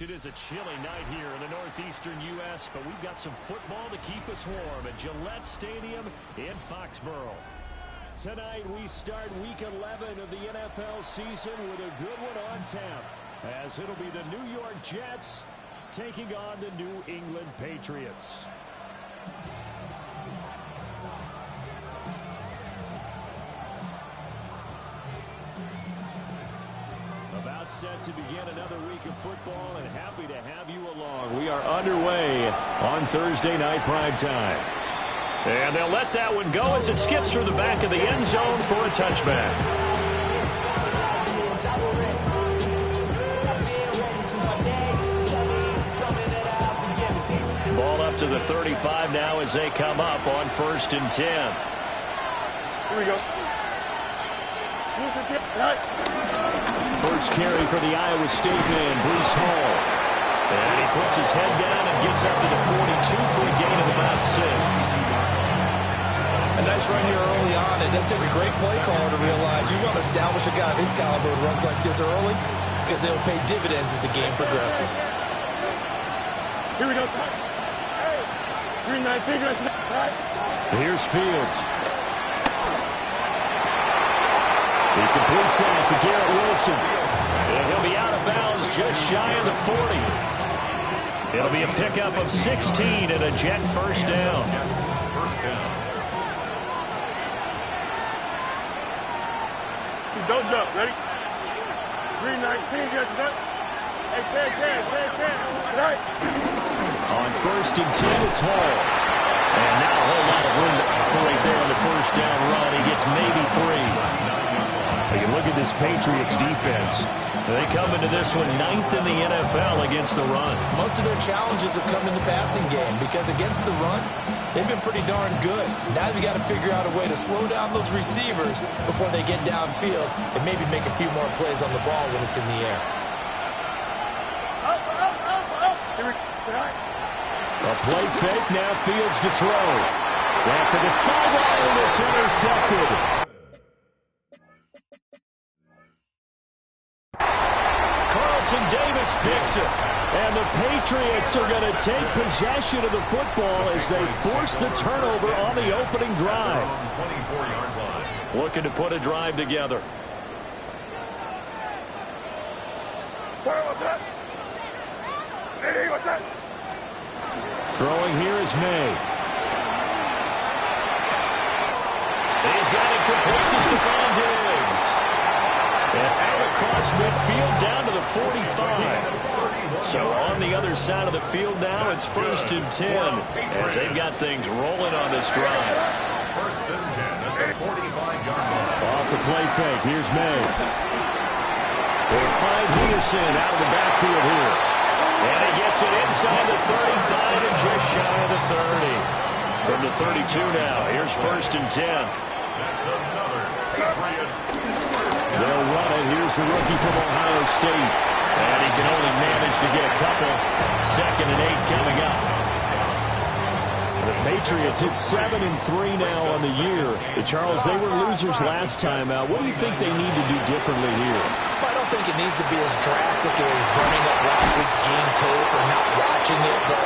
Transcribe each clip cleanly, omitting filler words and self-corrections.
It is a chilly night here in the northeastern U.S., but we've got some football to keep us warm at Gillette Stadium in Foxborough. Tonight we start Week 11 of the NFL season with a good one on tap, as it'll be the New York Jets taking on the New England Patriots. About set to begin another week of football, and happy to have you along. We are underway on Thursday night primetime. And they'll let that one go as it skips through the back of the end zone for a touchback. Ball up to the 35 now as they come up on 1st and 10. Here we go. First carry for the Iowa State man, Breece Hall. And he puts his head down and gets up to the 42 for a gain of about 6. A nice run here early on. It doesn't take a great play caller to realize you want to establish a guy of his caliber who runs like this early, because they'll pay dividends as the game progresses. Here we go. Green 19. Here's Fields. He completes that to Garrett Wilson. And he'll be out of bounds just shy of the 40. It'll be a pickup of 16 and a Jet first down. Don't jump. Ready? Green 19. Get that. Hey, 10. Right. On 1st and 10, it's Hall. And now a whole lot of room to operate there on the first down run. He gets maybe 3. You look at this Patriots defense. They come into this one 9th in the NFL against the run. Most of their challenges have come in the passing game because against the run, they've been pretty darn good. Now you've got to figure out a way to slow down those receivers before they get downfield and maybe make a few more plays on the ball when it's in the air. A play fake, now Fields to throw. Back to the sideline, it's intercepted. Davis picks it, and the Patriots are going to take possession of the football as they force the turnover on the opening drive. Looking to put a drive together. What's that? Hey, what's that? Throwing here is May. He's got it complete to Stephon Diggs. And out across midfield down to the 45. So on the other side of the field now, it's 1st and 10 as they've got things rolling on this drive. 1st and 10 at the 45-yard line. Off the play fake, here's May. They'll find Henderson out of the backfield here. And he gets it inside the 35 and just shy of the 30. From the 32 now, here's 1st and 10. That's another Patriots. They'll run it. Here's the rookie from Ohio State. And he can only manage to get a couple. 2nd and 8 coming up. The Patriots hit 7-3 now on the year. Charles, they were losers last time out. What do you think they need to do differently here? I don't think it needs to be as drastic as burning up last week's game tape or not watching it, but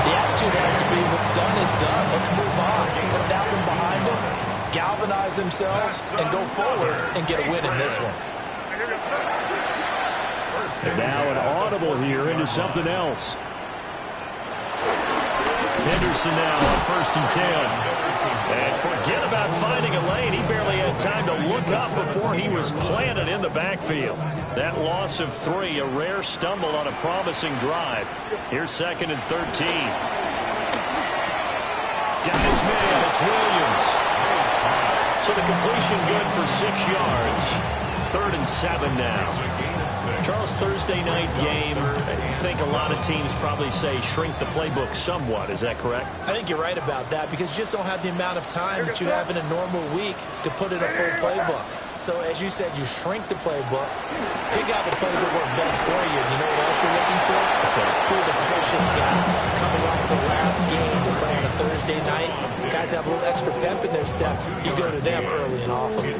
the attitude has to be what's done is done. Let's move on. Put that one behind them, galvanize themselves, and go forward and get a win in this one. And now an audible here into something else. Henderson now on 1st and 10. And forget about finding a lane. He barely had time to look up before he was planted in the backfield. That loss of 3, a rare stumble on a promising drive. Here's 2nd and 13. Got his man, it's Williams. So the completion good for 6 yards. 3rd and 7 now. Charles, Thursday night game, I think a lot of teams probably say shrink the playbook somewhat. Is that correct? I think you're right about that because you just don't have the amount of time that you have in a normal week to put in a full playbook. So as you said, you shrink the playbook, pick out the plays that work best for you. And you know what else you're looking for? Who are the freshest guys coming off the last last game to play on a Thursday night, guys have a little extra pep in their step. You go to them early and often.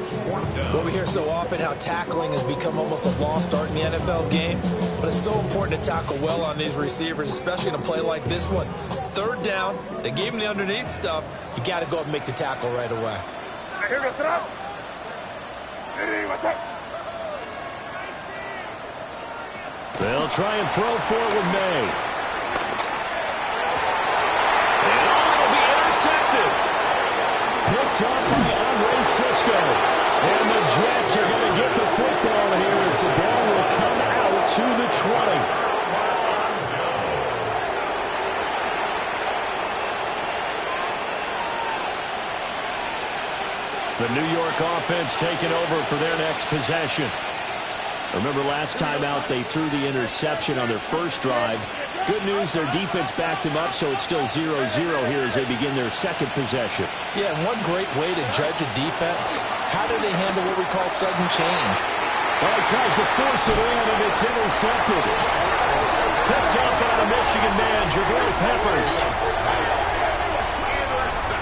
Well, we hear so often how tackling has become almost a lost art in the NFL game, but it's so important to tackle well on these receivers, especially in a play like this one. Third down, they gave him the underneath stuff. You got to go and make the tackle right away. Here goes it up. Hey, what's up? They'll try and throw for it with May. And it'll be intercepted. Picked up by Andre Cisco. And the Jets are going to get the football here as the ball will come out to the 20. The New York offense taking over for their next possession. Remember last time out they threw the interception on their first drive. Good news, their defense backed them up, so it's still 0-0 here as they begin their second possession. Yeah, and one great way to judge a defense, how do they handle what we call sudden change? Well, he tries to force it in, and it's intercepted. Picked up by the Michigan man, Jabril Peppers.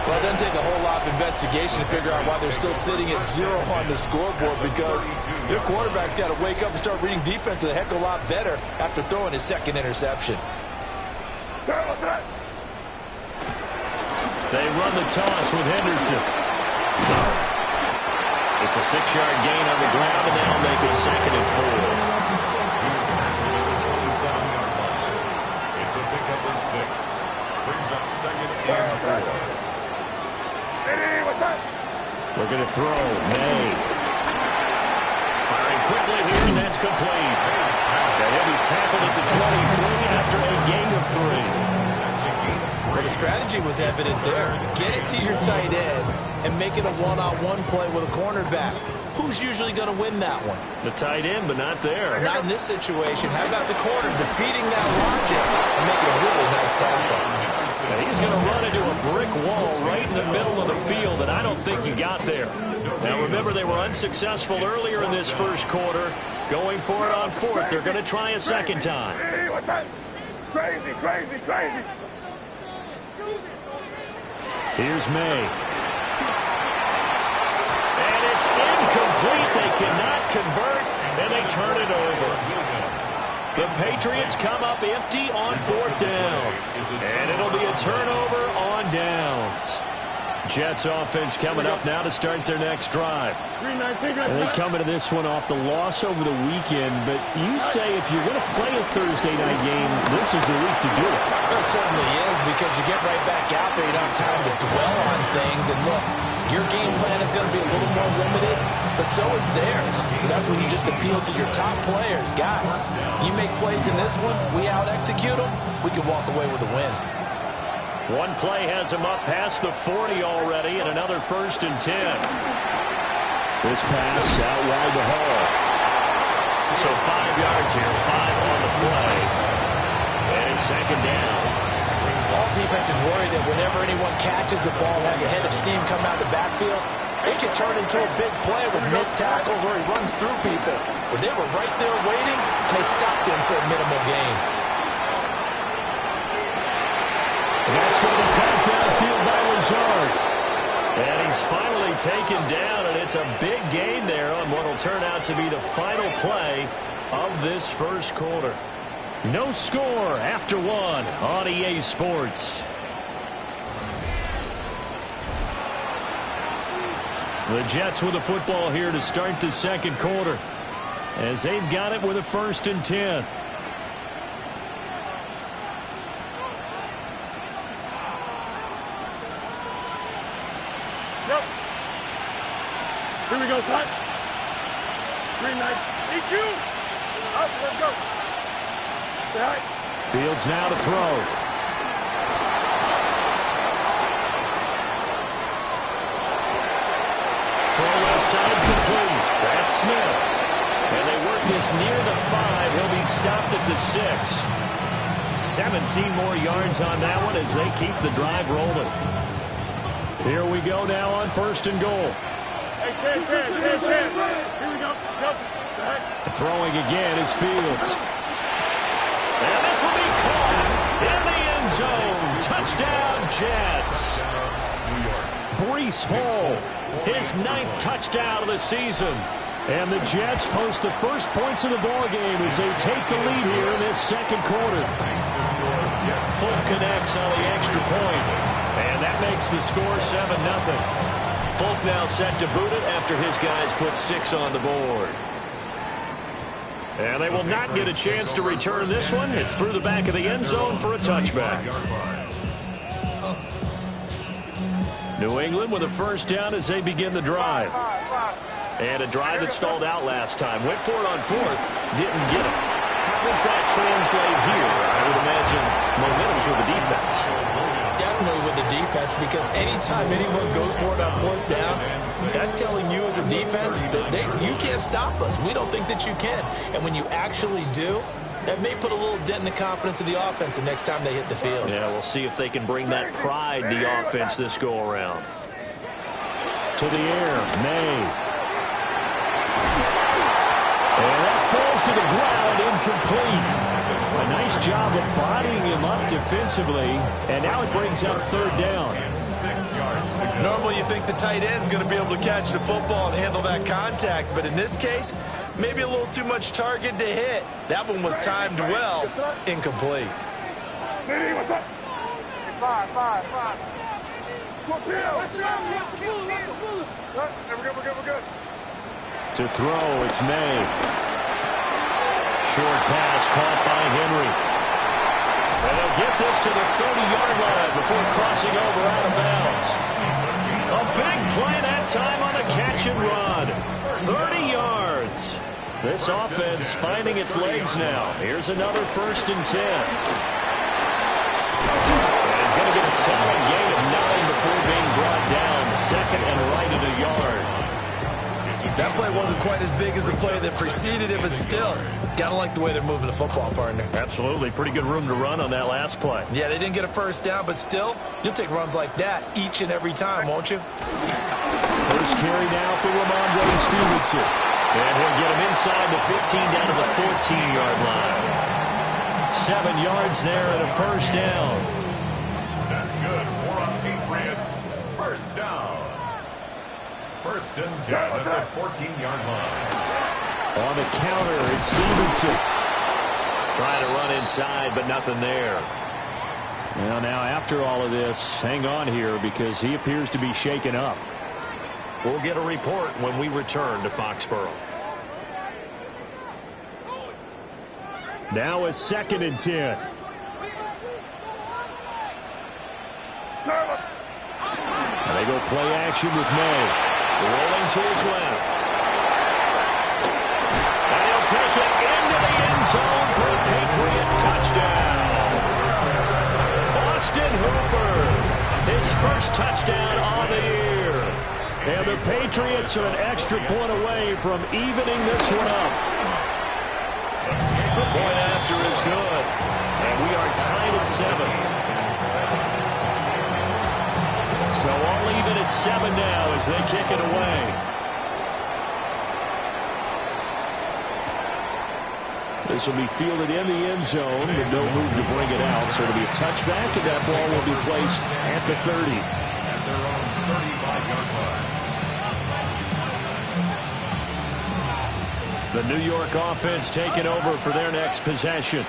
Well, it doesn't take a whole lot of investigation to figure out why they're still sitting at 0 on the scoreboard, because their quarterback's got to wake up and start reading defense a heck of a lot better after throwing his second interception. They run the toss with Henderson. It's a 6-yard gain on the ground, and they'll make it 2nd and 4. It's a pickup of 6. Brings up 2nd and 4. Looking to throw. May. Firing quickly here, and that's complete. And he'll be tackled at the 23 after a gain of 3. Well, the strategy was evident there. Get it to your tight end and make it a one-on-one play with a cornerback. Who's usually going to win that one? The tight end, but not there. Not in this situation. How about the corner defeating that logic and making a really nice tackle? And he's going to run into a brick wall right in the middle of the field, and I don't think you got there. Now, remember, they were unsuccessful earlier in this first quarter. Going for it on 4th. They're going to try a second time. Hey, what's that? Crazy, crazy, crazy. Here's May. And it's incomplete. They cannot convert, and they turn it over. The Patriots come up empty on 4th down. And it'll be a turnover on downs. Jets offense coming up now to start their next drive. And they come into this one off the loss over the weekend. But you say if you're going to play a Thursday night game, this is the week to do it. It certainly is, because you get right back out there. You don't have time to dwell on things. And look, your game plan is going to be a little more limited, but so is theirs. So that's when you just appeal to your top players. Guys, you make plays in this one, we out-execute them, we can walk away with a win. One play has him up past the 40 already, and another 1st and 10. This pass out wide the hole. So 5 yards here, 5 on the play. And it's 2nd down. All defenses worry that whenever anyone catches the ball, has a head of steam coming out of the backfield, it can turn into a big play with missed tackles or he runs through people. But they were right there waiting, and they stopped him for a minimal gain. And that's going to be cut downfield by Lazard. And he's finally taken down, and it's a big gain there on what will turn out to be the final play of this first quarter. No score after 1 on EA Sports. The Jets with the football here to start the second quarter, as they've got it with a 1st and 10. Yep. Here we go, son. 3-9. Need you. Up, let's go. Fields now to throw. Throw left side complete. That's Smith. And they work this near the 5. He'll be stopped at the 6. 17 more yards on that one as they keep the drive rolling. Here we go now on 1st and goal. Hey, Ken. Here we go. Throwing again is Fields. And this will be caught in the end zone. Touchdown, Jets. Breece Hall, his 9th touchdown of the season. And the Jets post the first points of the ballgame as they take the lead here in this second quarter. Fulk connects on the extra point. And that makes the score 7-0. Fulk now set to boot it after his guys put 6 on the board. And they will not get a chance to return this one. It's through the back of the end zone for a touchback. New England with a first down as they begin the drive. And a drive that stalled out last time. Went for it on 4th. Didn't get it. How does that translate here? I would imagine momentum's with the defense. Definitely with the defense, because anytime anyone goes for it on 4th down, that's telling you as a defense that you can't stop us. We don't think that you can. And when you actually do, that may put a little dent in the confidence of the offense the next time they hit the field. Yeah, we'll see if they can bring that pride to the offense this go-around. To the air, May. And that falls to the ground, incomplete. A nice job of bodying him up defensively, and now it brings up 3rd down. Normally you think the tight end's going to be able to catch the football and handle that contact, but in this case, maybe a little too much target to hit. That one was timed well, incomplete. What's up? 5. We're good. To throw, it's May. Short pass caught by Henry. And they'll get this to the 30-yard line before crossing over out of bounds. A big play that time on the catch and run. 30 yards. This offense finding its legs now. Here's another 1st and 10. And he's going to get a solid gain of 9 before being brought down. 2nd and right at a yard. That play wasn't quite as big as the play that preceded it, but still, gotta like the way they're moving the football, partner. Absolutely. Pretty good room to run on that last play. Yeah, they didn't get a first down, but still, you'll take runs like that each and every time, won't you? First carry now for Ramondre Stevenson. And he'll get him inside the 15 down to the 14-yard line. 7 yards there and a first down. That's good. 4 on Patriots. First down. 1st and 10 at the 14-yard line. On the counter, it's Stevenson. Trying to run inside, but nothing there. Well, now after all of this, hang on here because he appears to be shaken up. We'll get a report when we return to Foxborough. Now a 2nd and 10. And they go play action with May. Rolling to his left. And he'll take it into the end zone for a Patriot touchdown. Austin Hooper, his first touchdown on the year. And the Patriots are an extra point away from evening this one up. The point after is good. And we are tied at 7. So all even at 7 now as they kick it away. This will be fielded in the end zone, but no move to bring it out. So it'll be a touchback, and that ball will be placed at the 30. At their own 35-yard line. The New York offense taking over for their next possession.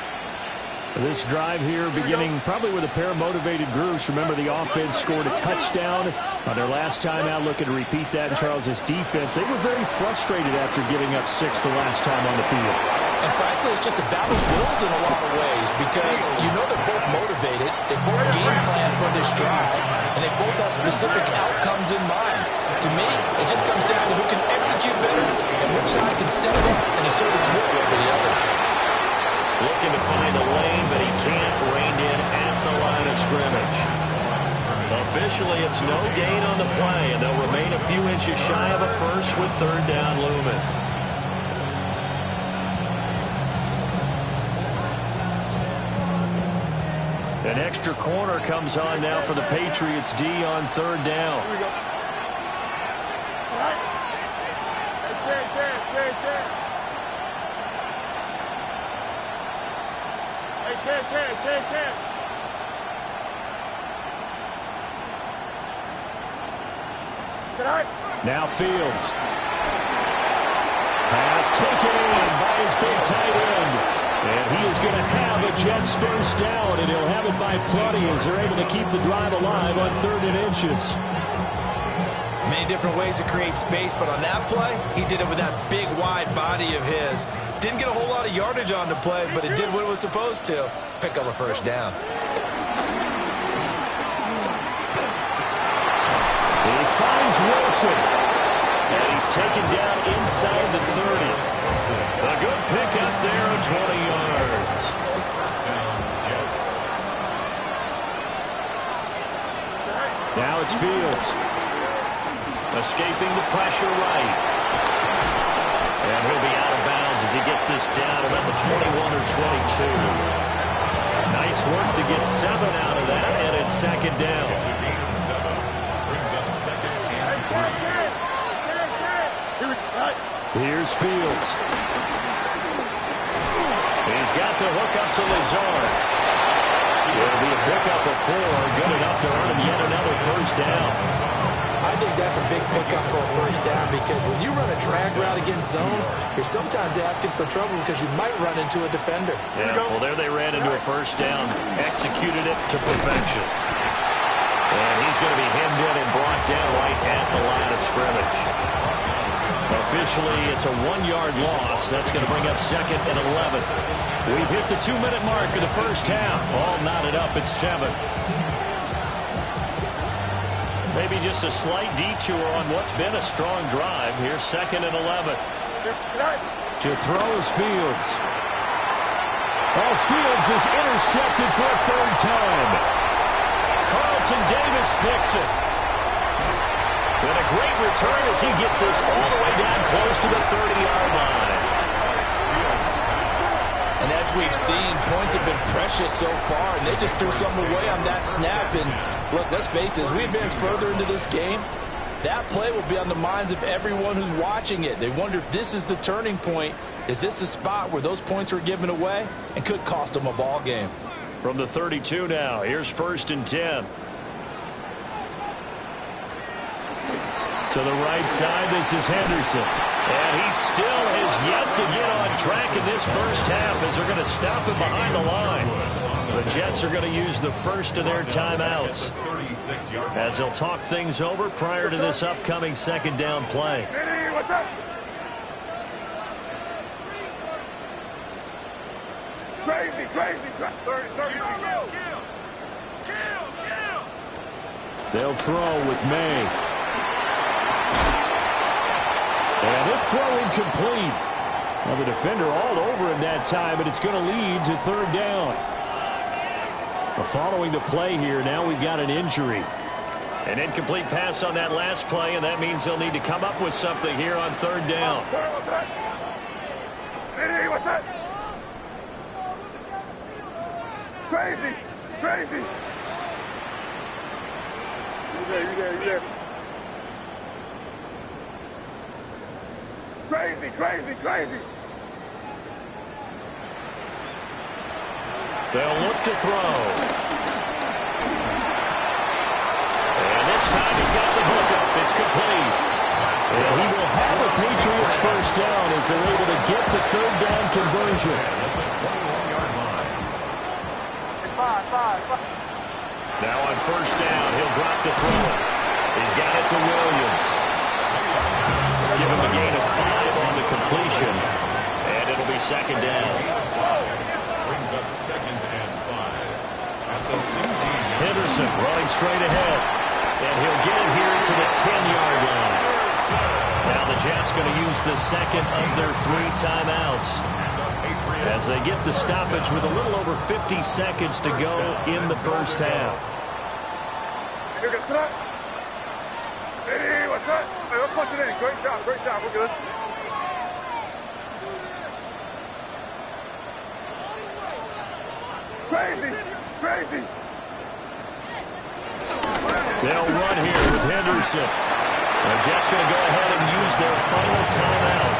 This drive here beginning probably with a pair of motivated groups. Remember, the offense scored a touchdown on their last time out. Looking to repeat that in Charles's defense. They were very frustrated after giving up 6 the last time on the field. And frankly, it's just a battle of wills in a lot of ways because you know they're both motivated. They both game plan for this drive, and they both have specific outcomes in mind. To me, it just comes down to who can execute better and which side can step up and assert its will over the other. Looking to find a lane, but he can't. Reined in at the line of scrimmage. Officially, it's no gain on the play, and they'll remain a few inches shy of a first with 3rd down looming. An extra corner comes on now for the Patriots D on 3rd down. Now Fields. Pass taken in by his big tight end. And he is going to have a Jets first down, and he'll have it by plenty as they're able to keep the drive alive on 3rd and inches. Many different ways to create space, but on that play, he did it with that big, wide body of his. Didn't get a whole lot of yardage on the play, but it did what it was supposed to. Pick up a first down. He finds Wilson. And he's taken down inside the 30. A good pickup there of 20 yards. Now it's Fields. Escaping the pressure right. And he'll be out of bounds as he gets this down about the 21 or 22. Nice work to get 7 out of that, and it's 2nd down. Brings up 2nd and 3. Here's Fields. He's got the hook up to Lazard. It'll be a pickup of 4, good enough to earn him yet another first down. I think that's a big pickup for a first down because when you run a drag route against zone, you're sometimes asking for trouble because you might run into a defender. Yeah, well, there they ran into a first down, executed it to perfection. And he's going to be hemmed in and brought down right at the line of scrimmage. Officially, it's a 1-yard loss. That's going to bring up 2nd and 11. We've hit the 2-minute mark of the first half. All knotted up at 7. Maybe just a slight detour on what's been a strong drive. Here's 2nd and 11. To throw is Fields. Oh, Fields is intercepted for a 3rd time. Carlton Davis picks it. And a great return as he gets this all the way down close to the 30-yard line. And as we've seen, points have been precious so far, and they just threw something away on that snap. And look, let's face it, as we advance further into this game, that play will be on the minds of everyone who's watching it. They wonder if this is the turning point. Is this the spot where those points were given away and could cost them a ball game? From the 32 now, here's 1st and 10. To the right side, this is Henderson. And he still has yet to get on track in this first half as they're going to stop him behind the line. The Jets are going to use the first of their timeouts as they'll talk things over prior to this upcoming 2nd down play. What's up? Crazy. 30. They'll throw with May. And this throw incomplete. Well, the defender all over him that time, but it's going to lead to 3rd down. Following the play here, now we've got an injury. An incomplete pass on that last play, and that means they'll need to come up with something here on 3rd down. What's that? Crazy. You there. Crazy. They'll look to throw. And this time he's got the hook up. It's complete. And he will have a Patriots first down as they're able to get the 3rd down conversion. Now on first down, he'll drop the throw. He's got it to Williams. Give him a gain of 5 on the completion. And it'll be 2nd down. Brings up 2nd and 5 at the 16. Henderson running straight ahead. And he'll get it here to the 10-yard line. Now the Jets going to use the 2nd of their 3 timeouts as they get the stoppage with a little over 50 seconds to go in the first half. Hey, what's up? Hey, let's punch it in. Great job. We're good. Crazy. They'll run here with Henderson. The Jets going to go ahead and use their final timeout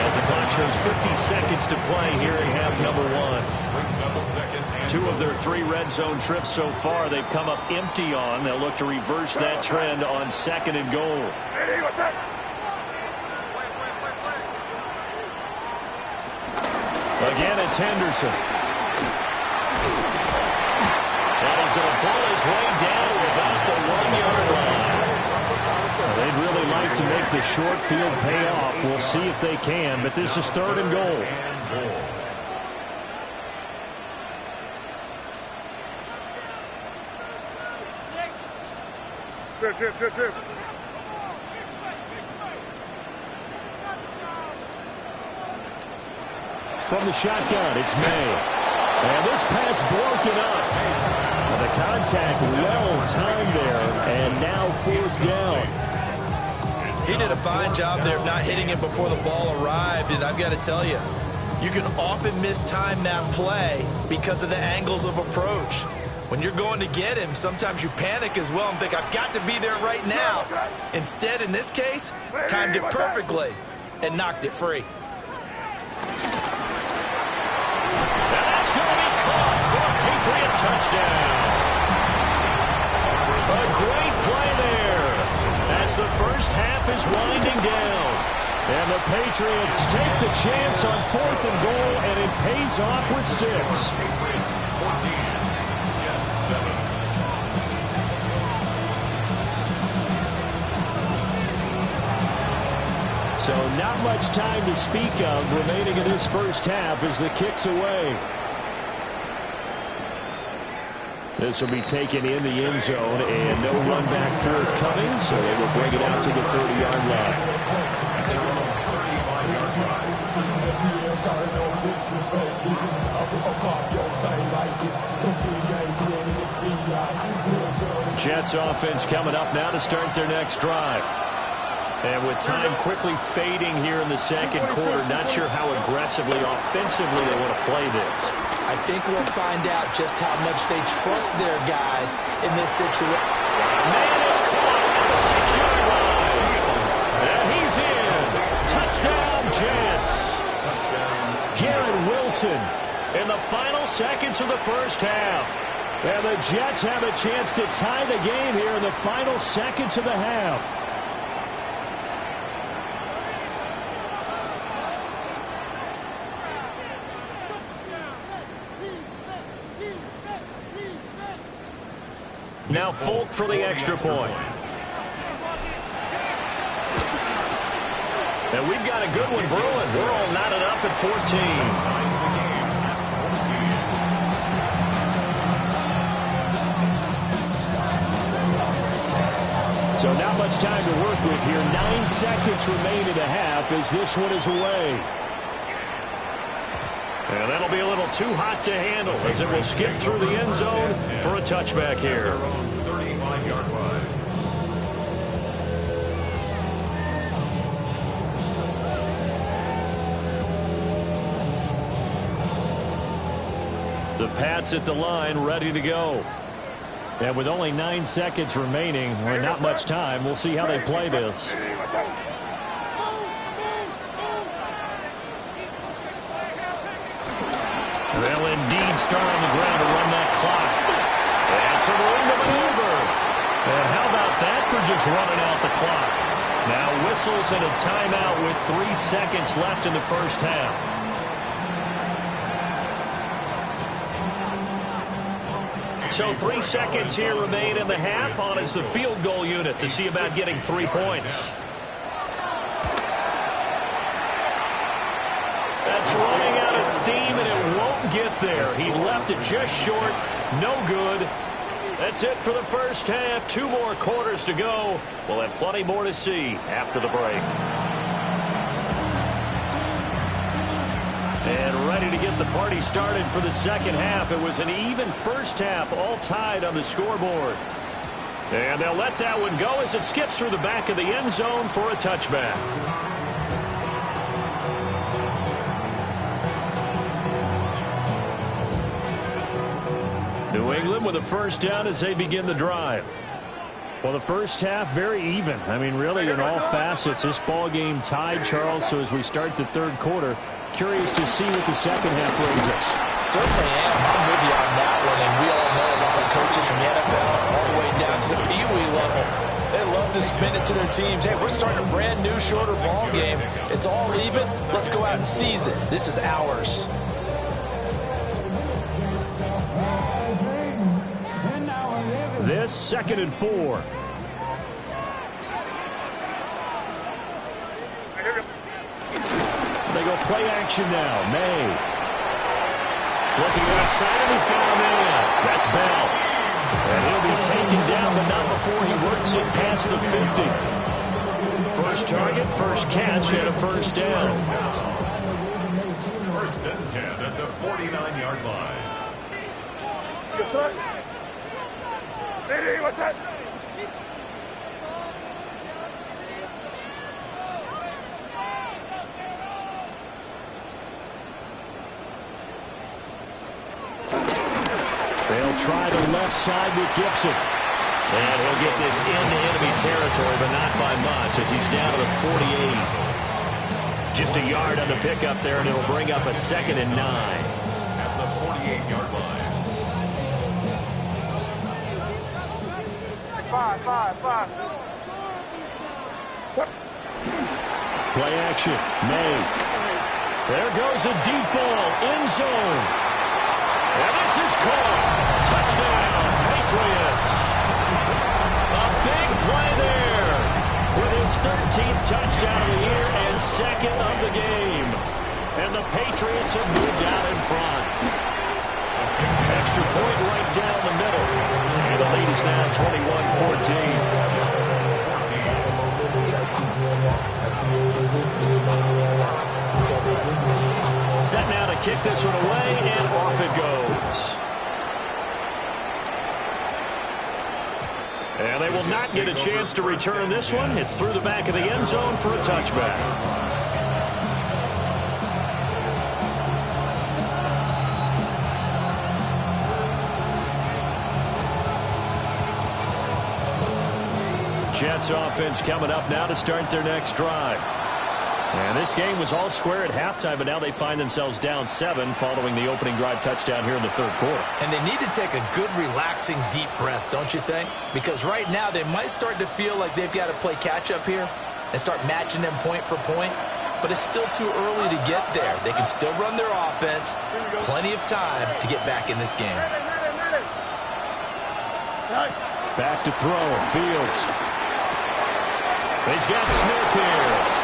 as as the clock shows 50 seconds to play here in half number one. Two of their three red zone trips so far they've come up empty on. They'll look to reverse that trend on second and goal. Again, it's Henderson. And he's going to pull his way down to about the 1-yard line. They'd really like to make the short field pay off. We'll see if they can, but this is third and goal. Good. From the shotgun, it's May. And this pass broken up. And the contact well timed there, and now fourth down. He did a fine job there of not hitting him before the ball arrived, and I've got to tell you, you can often mistime that play because of the angles of approach. When you're going to get him, sometimes you panic as well and think, I've got to be there right now. Instead, in this case, timed it perfectly and knocked it free. That's going to be caught for a Patriot touchdown. A great play there as the first half is winding down. And the Patriots take the chance on fourth and goal, and it pays off with 6. So not much time to speak of remaining in this first half as the kick's away. This will be taken in the end zone, and no run back forthcoming, so they will bring it out to the 30-yard line. Jets offense coming up now to start their next drive. And with time quickly fading here in the second quarter, not sure how aggressively, offensively they want to play this. I think we'll find out just how much they trust their guys in this situation. Man, it's caught at the 6-yard line. And he's in. Touchdown, Jets. Garrett Wilson in the final seconds of the first half. And the Jets have a chance to tie the game here in the final seconds of the half. Now Folk for the extra point. And we've got a good one brewing. We're all knotted up at 14. So not much time to work with here. 9 seconds remain in the half as this one is away. And that'll be a little too hot to handle as it will skip through the end zone for a touchback here. 35-yard line. The Pats at the line ready to go. And with only 9 seconds remaining, or not much time, we'll see how they play this. They'll indeed start on the ground to run that clock. And some room to maneuver. And how about that for just running out the clock? Now whistles and a timeout with 3 seconds left in the first half. So 3 seconds here remain in the half on as the field goal unit to see about getting 3 points. That's running out of steam, and it won't get there. He left it just short. No good. That's it for the first half. 2 more quarters to go. We'll have plenty more to see after the break. And ready to get the party started for the second half. It was an even first half, all tied on the scoreboard. And they'll let that one go as it skips through the back of the end zone for a touchback. New England with a first down as they begin the drive. Well, the first half, very even. I mean, really, in all facets, this ball game tied, Charles. So as we start the third quarter, curious to see what the second half brings us. Certainly am. I'm with you on that one. And we all know a lot of coaches from the NFL all the way down to the Pee Wee level. They love to spin it to their teams. Hey, we're starting a brand new, shorter ball game. It's all even. Let's go out and seize it. This is ours. This 2nd and 4. They go play action now. May. Looking outside, and he's got a man. That's Bell. And he'll be taken down, but not before he works it past the 50. First target, first catch, and a first down. First and 10 at the 49-yard line. Good shot. What's that? They'll try the left side with Gibson. And he'll get this into enemy territory, but not by much as he's down to the 48. Just a yard on the pickup there, and it'll bring up a 2nd and 9. At the 48-yard line. 5. Play action. May. There goes a deep ball. End zone. And this is caught. Touchdown, Patriots. A big play there with his 13th touchdown of the year and 2nd of the game. And the Patriots have moved out in front. Extra point right down the middle. And the lead is now 21-14. Set now to kick this one away, and off it goes. And they will not get a chance to return this one. It's through the back of the end zone for a touchback. Jets offense coming up now to start their next drive. And this game was all square at halftime, but now they find themselves down 7 following the opening drive touchdown here in the third quarter. And they need to take a good, relaxing, deep breath, don't you think? Because right now they might start to feel like they've got to play catch-up here and start matching them point for point. But it's still too early to get there. They can still run their offense. Plenty of time to get back in this game. Back to throw. Fields. He's got Smith here.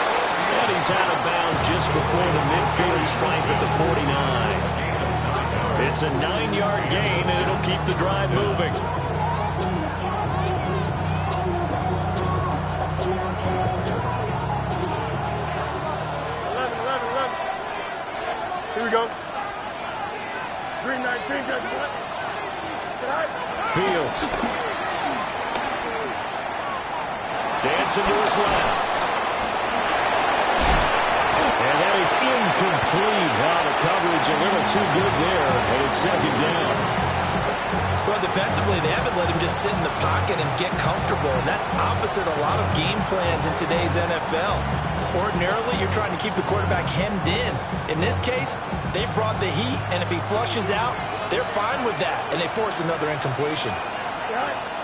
And he's out of bounds just before the midfield stripe at the 49. It's a 9-yard gain, and it'll keep the drive moving. Here we go. Green 19, Fields. Dancing to his left. And that is incomplete. Wow, the coverage a little too good there. And it's 2nd down. Well, defensively, they haven't let him just sit in the pocket and get comfortable. And that's opposite a lot of game plans in today's NFL. Ordinarily, you're trying to keep the quarterback hemmed in. In this case, they brought the heat, and if he flushes out, they're fine with that. And they force another incompletion.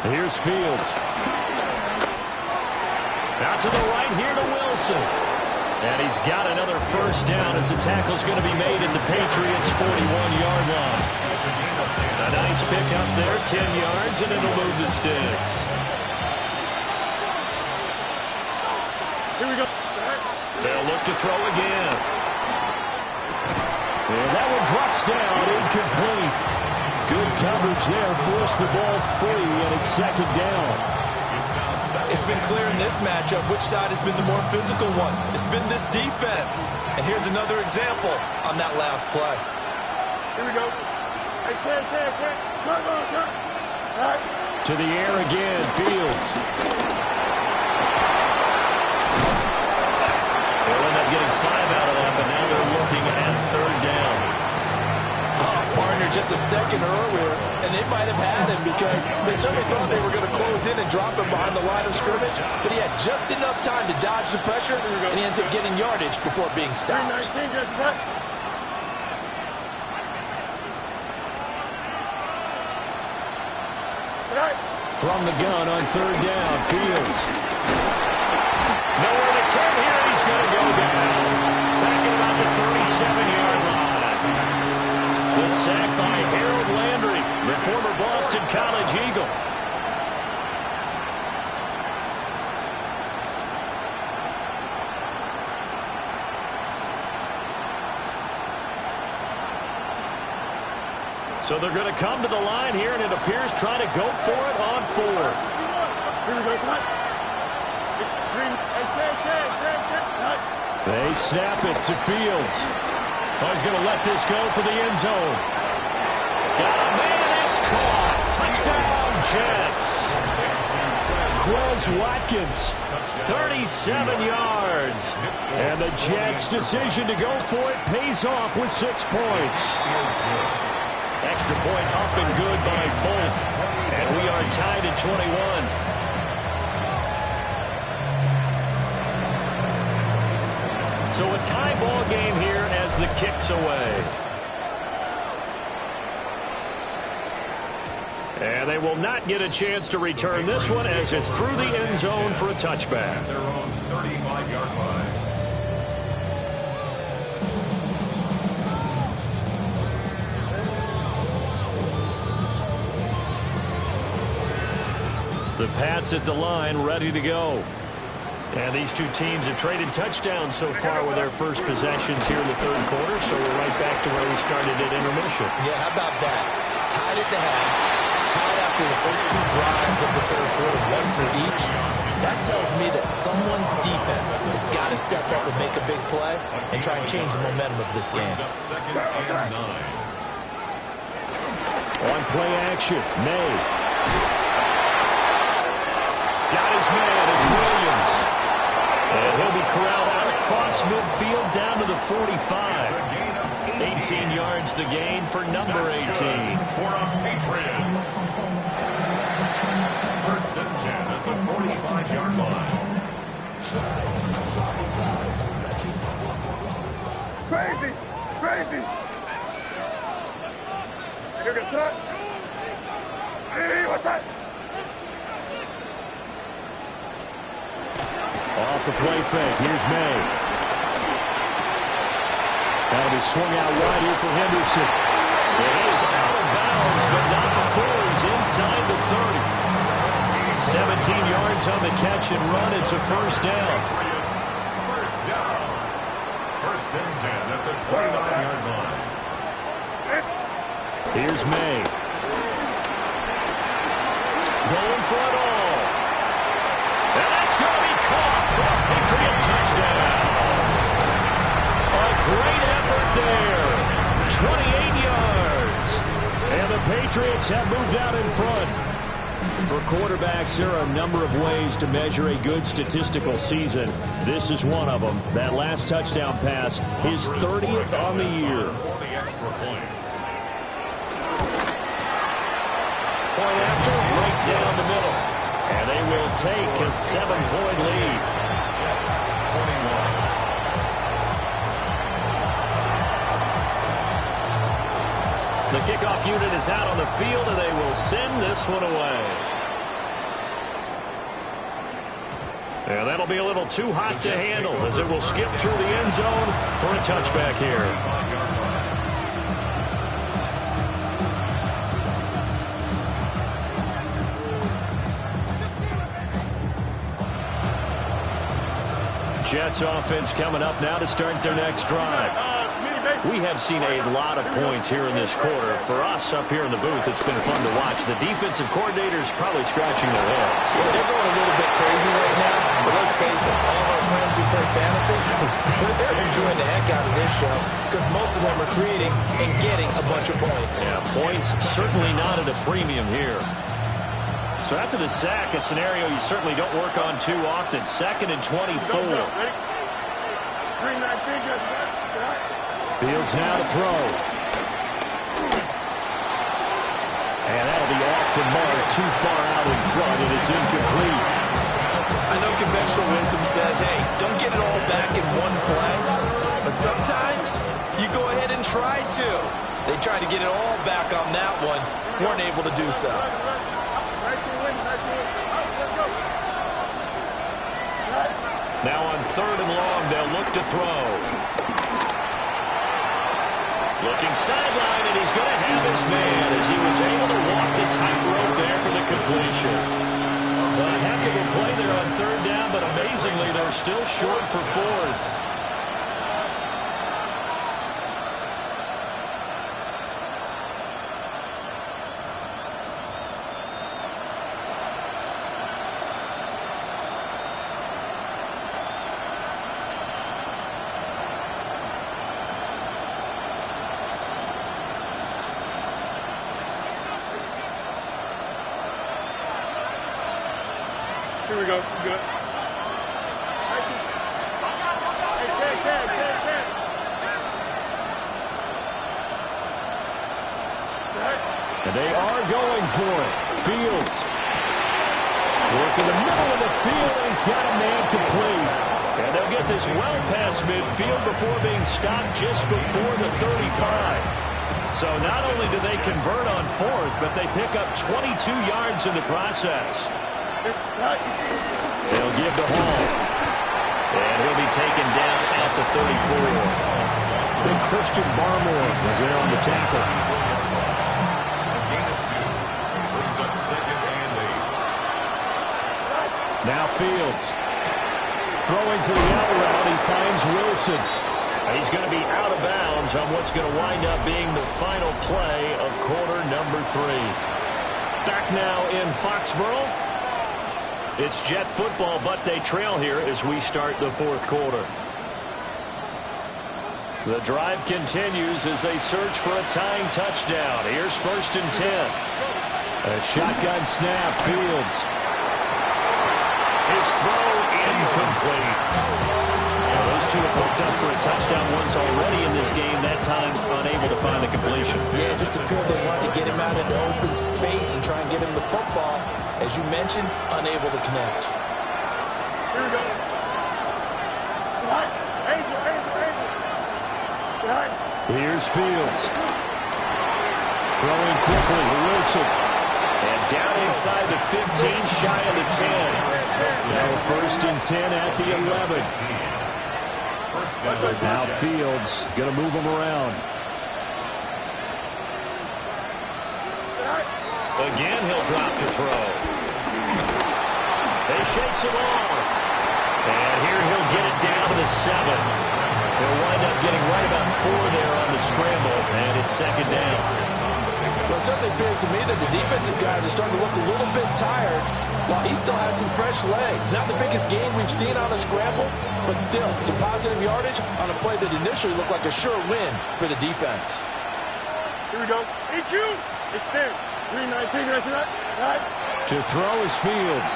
Here's Fields. Out to the right here to Wilson. And he's got another first down as the tackle's going to be made at the Patriots' 41-yard line. A nice pick up there, 10 yards, and it'll move the sticks. Here we go. They'll look to throw again. And that one drops down, incomplete. Good coverage there, forced the ball free, and it's 2nd down. It's been clear in this matchup which side has been the more physical one. It's been this defense. And here's another example on that last play. Here we go. Hey, Cam. Turn. All right. To the air again, Fields. They'll end up getting 5 out of that, but now they're looking at 3rd down. Oh, partner, just just a second earlier, and they might have had him because they certainly thought they were going to close in and drop him behind the line of scrimmage, but he had just enough time to dodge the pressure, and he ends up getting yardage before being stopped. From the gun on third down, Fields. Nowhere to turn here. He's going to go down. Back at about the 37-yard line. The sack by Harold Landry, the former Boston College Eagle. So they're going to come to the line here, and it appears trying to go for it on fourth. They snap it to Fields. Oh, he's going to let this go for the end zone. Got a man, it's caught. Touchdown, Jets. Quez Watkins, 37 yards. And the Jets' decision to go for it pays off with 6 points. Extra point up and good by Folk. And we are tied at 21. So a tie ball game here as the kick's away. And they will not get a chance to return this one as it's through the end zone for a touchback. Their own 35-yard line. The Pats at the line, ready to go. And these two teams have traded touchdowns so far with their first possessions here in the third quarter, so we're right back to where we started at intermission. Yeah, how about that? Tied at the half, tied after the first 2 drives of the third quarter, 1 for each. That tells me that someone's defense has got to step up and make a big play and try and change the momentum of this game. Second and 9. On play action, May. Got his man, it's Williams. And he'll be corralled out across midfield down to the 45. 18 yards the gain for number 18. For our Patriots. First and 10 at the 45-yard line. Crazy! Crazy! You can start. Hey, what's that? Off the play fake. Here's May. That'll be swung out wide here for Henderson. It is out of bounds, but not before he's inside the 30. 17 yards on the catch and run. It's a first down. First down. First and 10 at the 29-yard line. Here's May. Going for it all. And that's going to be caught for a Patriot touchdown. A great effort there. 28 yards. And the Patriots have moved out in front. For quarterbacks, there are a number of ways to measure a good statistical season. This is one of them. That last touchdown pass, his 30th on the year. For the extra point. Point after, right down the middle. And they will take a 7-point lead. 21. The kickoff unit is out on the field, and they will send this one away. And that'll be a little too hot to handle as it will skip through the end zone for a touchback here. Jets offense coming up now to start their next drive. We have seen a lot of points here in this quarter. For us up here in the booth, it's been fun to watch. The defensive coordinators probably scratching their heads. Yeah, they're going a little bit crazy right now, but let's face it, all of our friends who play fantasy, they're enjoying the heck out of this show because most of them are creating and getting a bunch of points. Yeah, points certainly not at a premium here. So after the sack, a scenario you certainly don't work on too often. 2nd and 24. Fields now to throw. And that'll be off the mark, too far out in front, and it's incomplete. I know conventional wisdom says, hey, don't get it all back in one play. But sometimes you go ahead and try to. They tried to get it all back on that one. Weren't able to do so. Now on 3rd and long, they'll look to throw. Looking sideline, and he's going to have his man as he was able to walk the tightrope there for the completion. A heck of a play there on 3rd down, but amazingly, they're still short for 4th. Here we go. We're good. And they are going for it. Fields. Work in the middle of the field, and he's got a man complete. And they'll get this well past midfield before being stopped just before the 35. So not only do they convert on 4th, but they pick up 22 yards in the process. They'll give the Hall. And he'll be taken down at the 34. Then Christian Barmore is there on the tackle. Gain of 2. Brings up 2nd and 8. Now Fields. Throwing for the out route, he finds Wilson. He's going to be out of bounds on what's going to wind up being the final play of quarter number 3. Back now in Foxborough. It's Jet football, but they trail here as we start the 4th quarter. The drive continues as they search for a tying touchdown. Here's 1st and 10. A shotgun snap, Fields. His throw incomplete. Now those two have hooked up for a touchdown once already in this game, that time unable to find the completion. Yeah, just appeared they wanted to get him out in open space and try and get him the football. As you mentioned, unable to connect. Here we go. Angel. Here's Fields. Throwing quickly to Wilson. And down inside the 15, shy of the 10. Now 1st and 10 at the 11. Now Fields going to move him around. Again, he'll drop to throw. They shakes him off. And here he'll get it down to the 7. They'll wind up getting right about 4 there on the scramble, and it's 2nd down. Well, it certainly appears to me that the defensive guys are starting to look a little bit tired while he still has some fresh legs. Not the biggest gain we've seen on a scramble, but still some positive yardage on a play that initially looked like a sure win for the defense. Here we go. EQ. Extend. 319. Right. To throw is Fields.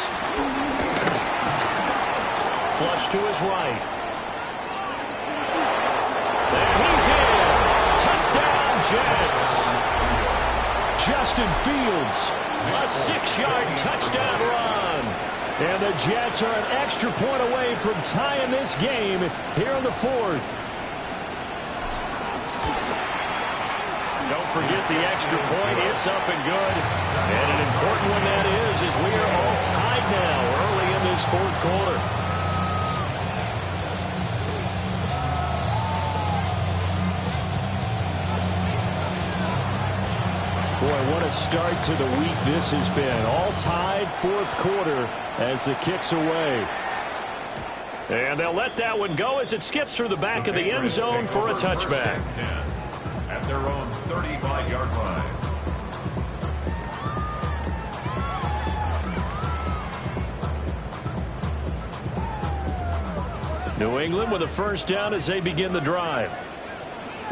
Flush to his right. And he's in. Touchdown, Jets. Justin Fields. A 6-yard touchdown run. And the Jets are an extra point away from tying this game here in the 4th. Don't forget the extra point. It's up and good. And an important one that is, as we are all tied now early in this 4th quarter. Boy, what a start to the week this has been. All tied 4th quarter as it kicks away. And they'll let that one go as it skips through the back of the end zone for a touchback. At their own 35-yard line. New England with a 1st down as they begin the drive.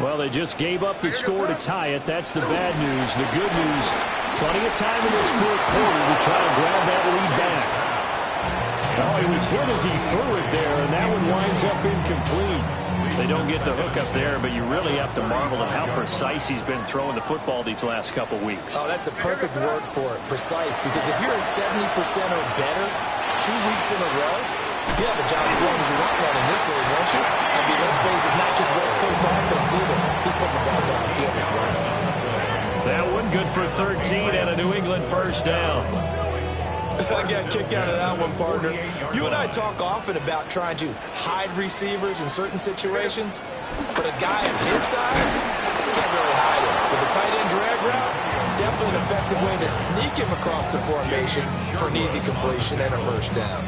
Well, they just gave up the score to tie it. That's the bad news. The good news, plenty of time in this 4th quarter to try and grab that lead back. Oh, he was hit as he threw it there, and that one winds up incomplete. They don't get the hook up there, but you really have to marvel at how precise he's been throwing the football these last couple weeks. Oh, that's the perfect word for it, precise. Because if you're at 70% or better 2 weeks in a row, you have a job as long as you want one in this league, won't you? I mean, let's face it, it's not just West Coast offense either. He's putting the ball down the field as well. That one good for 13 and a New England first down. I got a kick out of that one, partner. You and I talk often about trying to hide receivers in certain situations, but a guy of his size can't really hide him. With the tight end drag route, definitely an effective way to sneak him across the formation for an easy completion and a first down.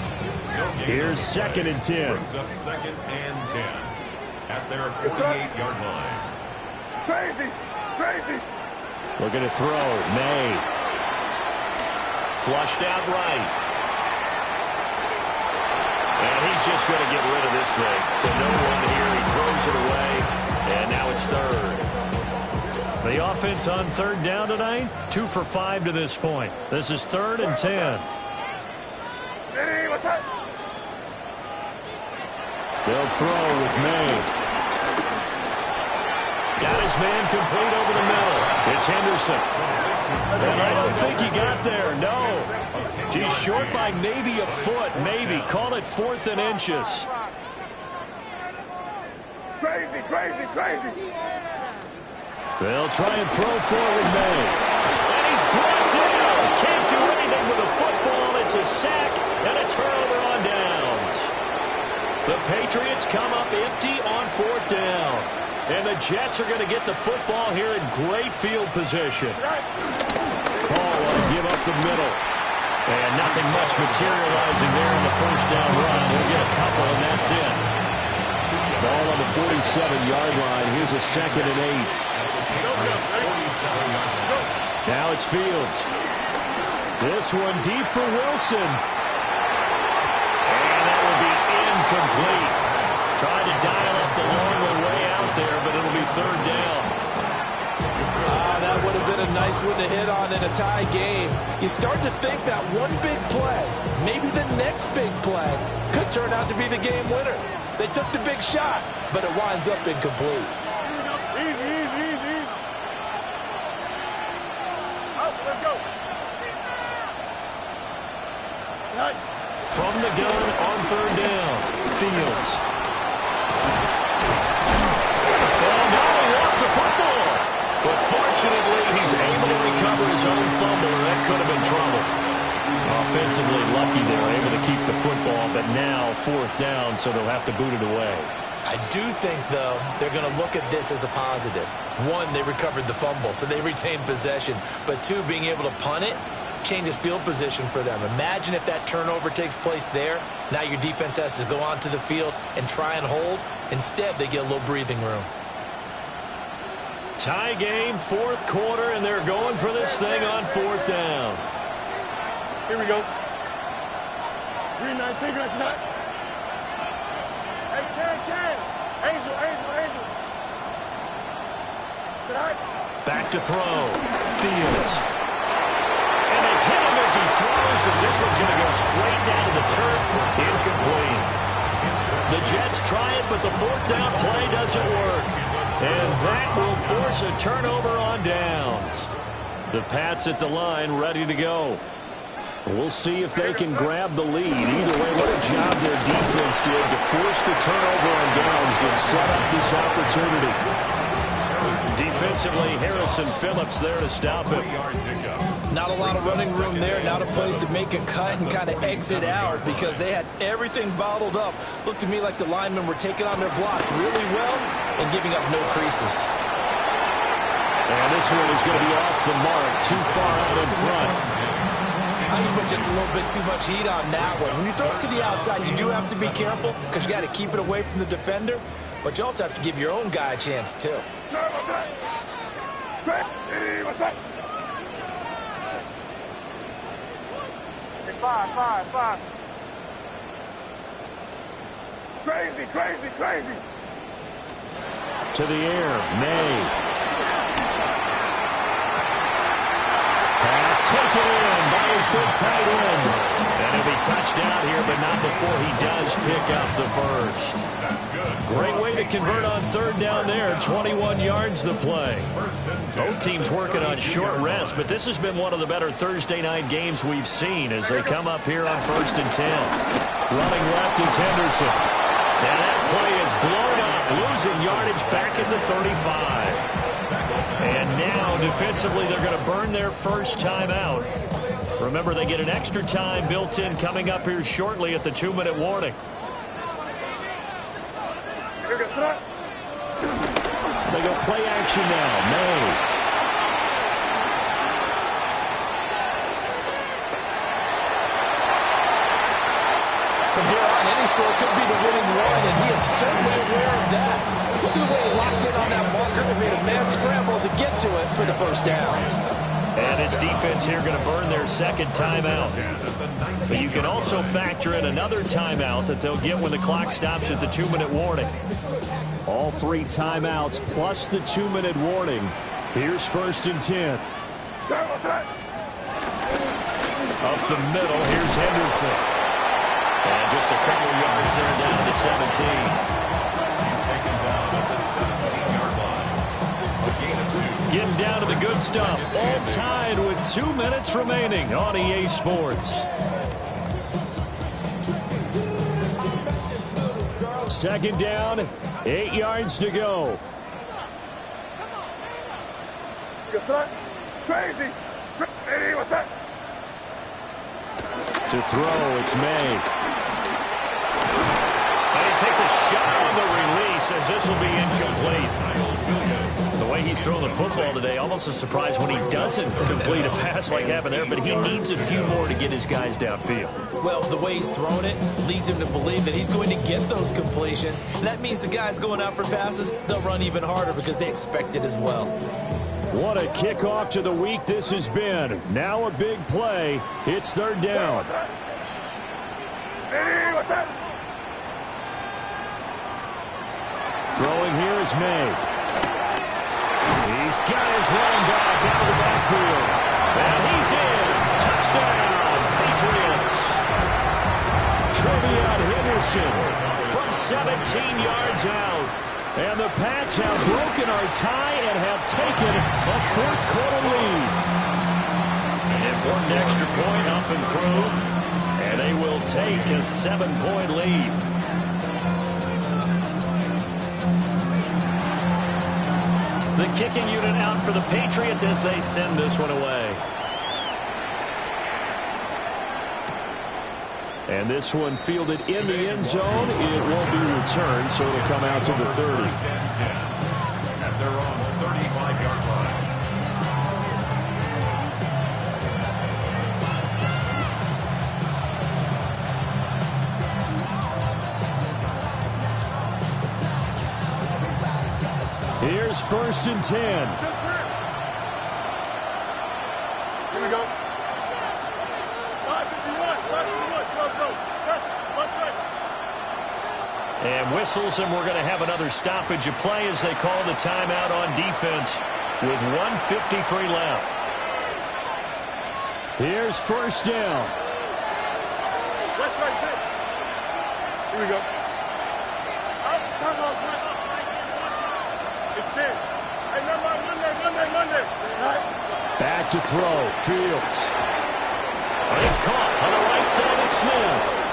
Here's 2nd and 10. Brings up 2nd and 10 at their 48-yard line. Crazy, crazy. Looking to throw. May. Flushed out right. And he's just going to get rid of this thing. To no one here. He throws it away. And now it's 3rd. The offense on 3rd down tonight, 2 for 5 to this point. This is 3rd and 10. Hey, what's that? They'll throw with May. Got his man complete over the middle. It's Henderson. And I don't think he got there, no. He's short by maybe a foot, maybe. Call it 4th and inches. Crazy, crazy, crazy. They'll try and throw forward May. And he's brought down. Can't do anything with a football. It's a sack and a turnover on downs. The Patriots come up empty on 4th down. And the Jets are going to get the football here in great field position. Ball on a give up the middle. And nothing much materializing there in the first down run. He'll get a couple, and that's it. Ball on the 47-yard line. Here's a 2nd and 8. Now it's Fields. This one deep for Wilson. And that will be incomplete. Tried to dial up the long way out there, but it'll be 3rd down. That would have been a nice one to hit on in a tie game. You start to think that one big play, maybe the next big play, could turn out to be the game winner. They took the big shot, but it winds up incomplete. Easy, easy, easy. Out, let's go. Right. From the gun on 3rd down, Fields. Oh, no, he lost the football. But fortunately, he's able to recover his own fumble, and that could have been trouble. Offensively lucky they were able to keep the football, but now 4th down, so they'll have to boot it away. I do think, though, they're going to look at this as a positive. 1, they recovered the fumble, so they retained possession. But 2, being able to punt it changes field position for them. Imagine if that turnover takes place there. Now your defense has to go onto the field and try and hold. Instead, they get a little breathing room. Tie game, 4th quarter, and they're going for this thing on 4th down. Here we go. 3-9, right tonight. Hey, Ken. Angel. Tonight. Back to throw. Fields. And they hit him as he throws, as this one's going to go straight down to the turf. Incomplete. The Jets try it, but the 4th down play doesn't work. And that will force a turnover on downs. The Pats at the line ready to go. We'll see if they can grab the lead. Either way, what a job their defense did to force the turnover on downs to set up this opportunity. Defensively, Harrison Phillips there to stop it. Not a lot of running room there, not a place to make a cut and kind of exit out because they had everything bottled up. Looked to me like the linemen were taking on their blocks really well and giving up no creases. And this one is going to be off the mark, too far out in front. I think put just a little bit too much heat on that one. When you throw it to the outside, you do have to be careful because you got to keep it away from the defender, but you also have to give your own guy a chance too. What's that? Five. Crazy. To the air, May. Pass taken in by his big tight end. And it'll be touchdown here, but not before he does pick up the first. That's good. Great way to convert on third down there. 21 yards the play. Both teams working on short rest, but this has been one of the better Thursday night games we've seen as they come up here on 1st and 10. Running left is Henderson. And that play is blown up, losing yardage back at the 35. And now, defensively, they're going to burn their first timeout. Remember, they get an extra time built in coming up here shortly at the 2-minute warning. They go play action now. May. From here on, any score could be the winning one, and he is certainly aware of that. Look at the way he locked in on that marker and made a man scramble to get to it for the first down. And his defense here going to burn their second timeout. But you can also factor in another timeout that they'll get when the clock stops at the 2-minute warning. All 3 timeouts plus the 2-minute warning. Here's 1st and 10. Up the middle, here's Henderson. And just a couple yards there down to 17. Getting down to the good stuff. All tied with 2 minutes remaining on EA Sports. Second down, 8 yards to go. Crazy. Hey, what's that? To throw, it's May. And he takes a shot on the release as this will be incomplete. The way he's thrown the football today, almost a surprise when he doesn't complete a pass like happened there, but he needs a few more to get his guys downfield. Well, the way he's thrown it leads him to believe that he's going to get those completions. And that means the guys going out for passes, they'll run even harder because they expect it as well. What a kickoff to the week this has been. Now a big play. It's 3rd down. Hey, what's that? Throwing here is May. He's got his running back out of the backfield. And he's in. Touchdown, Patriots. Trevion Henderson from 17 yards out. And the Pats have broken our tie and have taken a 4th quarter lead. An important extra point up and through. And they will take a 7-point lead. The kicking unit out for the Patriots as they send this one away. And this one fielded in the end zone. It won't be returned, so it'll come out to the 30. At their own 35-yard line. Here's 1st and 10. Here we go. 551, 551, go. Let's right. And whistles, and we're going to have another stoppage of play as they call the timeout on defense with 1:53 left. Here's 1st down. Let's right, sit. Here we go. Up, come on, right up. It's there. Hey, Monday. Right. Back to throw, Fields. And it's caught on the right side of Smith.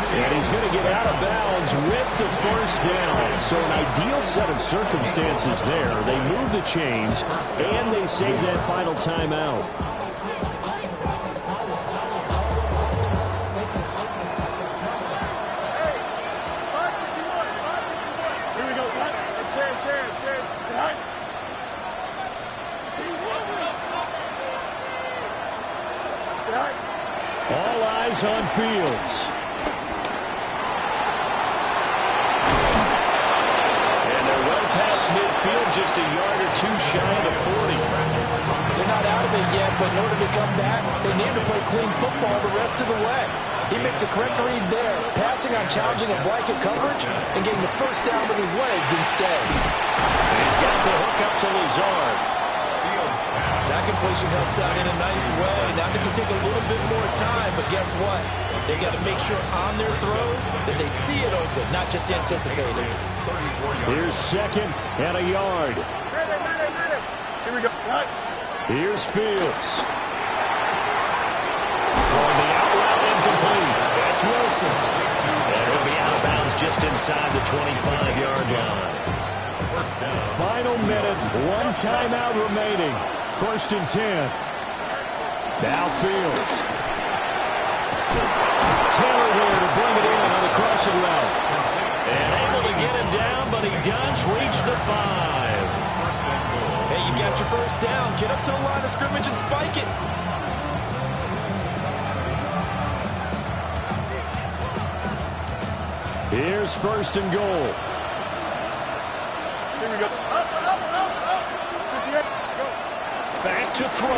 And he's going to get out of bounds with the 1st down. So an ideal set of circumstances there. They move the chains, and they save that final timeout. Here we go, son. Ten. Tonight. All eyes on Fields. Midfield just a yard or 2 shy of the 40. They're not out of it yet, but in order to come back, they need to play clean football the rest of the way. He makes the correct read there, passing on challenging a blanket coverage and getting the 1st down with his legs instead. And he's got the hook up to Lazard. Fields pass That completion helps out in a nice way. Now they can take a little bit more time, but guess what? They got to make sure on their throws that they see it open, not just anticipate it. Here's second and a yard. Here we go. Here's Fields. Throwing the out route incomplete. That's Wilson. And he'll be out of bounds just inside the 25-yard line. Final minute, one timeout remaining. 1st and 10. Now Fields. Taylor here to bring it in on the crossing route. And able to get him down, but he does reach the 5. Hey, you got your first down. Get up to the line of scrimmage and spike it. Here's 1st and goal. Here we go. Back to throw.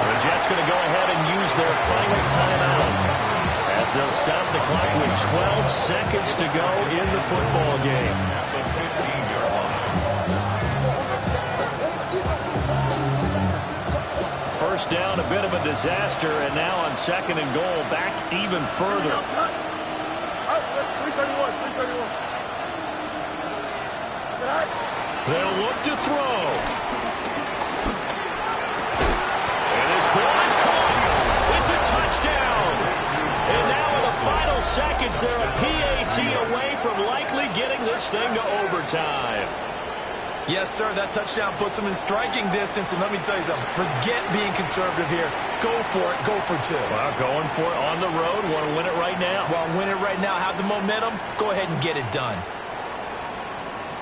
The Jets going to go ahead and use their final timeout as they'll stop the clock with 12 seconds to go in the football game. First down, a bit of a disaster, and now on 2nd and goal, back even further. 331. They'll look to throw. And his ball is caught. It's a touchdown. And now in the final seconds, they're a PAT away from likely getting this thing to overtime. Yes, sir, that touchdown puts them in striking distance. And let me tell you something, forget being conservative here. Go for it, go for 2. Well, going for it on the road. Want to win it right now. Well, win it right now, have the momentum, go ahead and get it done.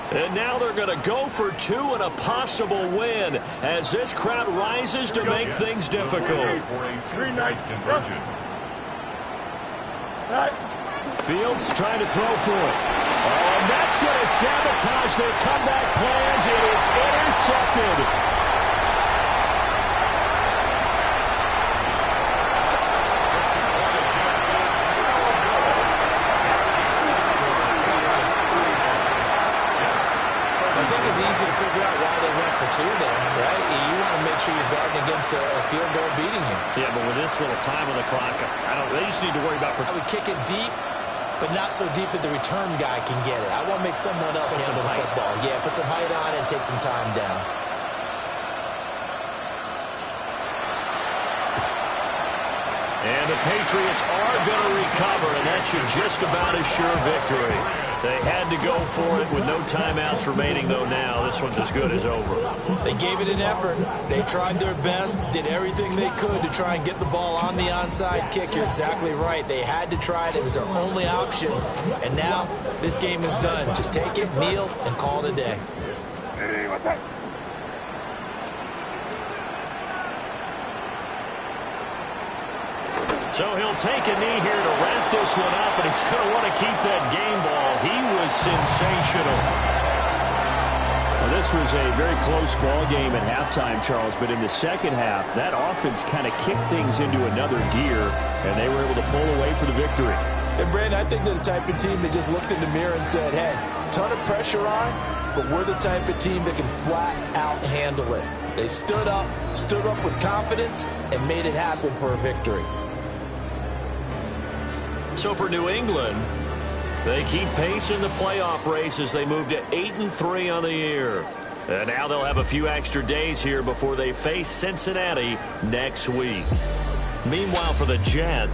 And now they're going to go for 2 and a possible win as this crowd rises to make things difficult. Conversion. Fields trying to throw for it. Oh, and that's going to sabotage their comeback plans. It is intercepted. Easy to figure out why they went for 2 there, right? You want to make sure you're guarding against a field goal beating you. Yeah, but with this little time on the clock, they just need to worry about... I would kick it deep, but not so deep that the return guy can get it. I want to make someone else handle the football. Yeah, put some height on it and take some time down. And the Patriots are going to recover, and that should just about assure victory. They had to go for it with no timeouts remaining, though now this one's as good as over. They gave it an effort. They tried their best, did everything they could to try and get the ball on the onside kick. You're exactly right. They had to try it. It was their only option. And now this game is done. Just take it, kneel, and call it a day. Hey, what's that? So he'll take a knee here to wrap this one up, and he's going to want to keep that game ball. He was sensational. Well, this was a very close ball game at halftime, Charles, but in the second half, that offense kind of kicked things into another gear, and they were able to pull away for the victory. And, Brandon, I think they're the type of team that just looked in the mirror and said, hey, ton of pressure on, but we're the type of team that can flat out handle it. They stood up with confidence, and made it happen for a victory. So for New England, they keep pace in the playoff race as they move to 8-3 on the year. And now they'll have a few extra days here before they face Cincinnati next week. Meanwhile, for the Jets,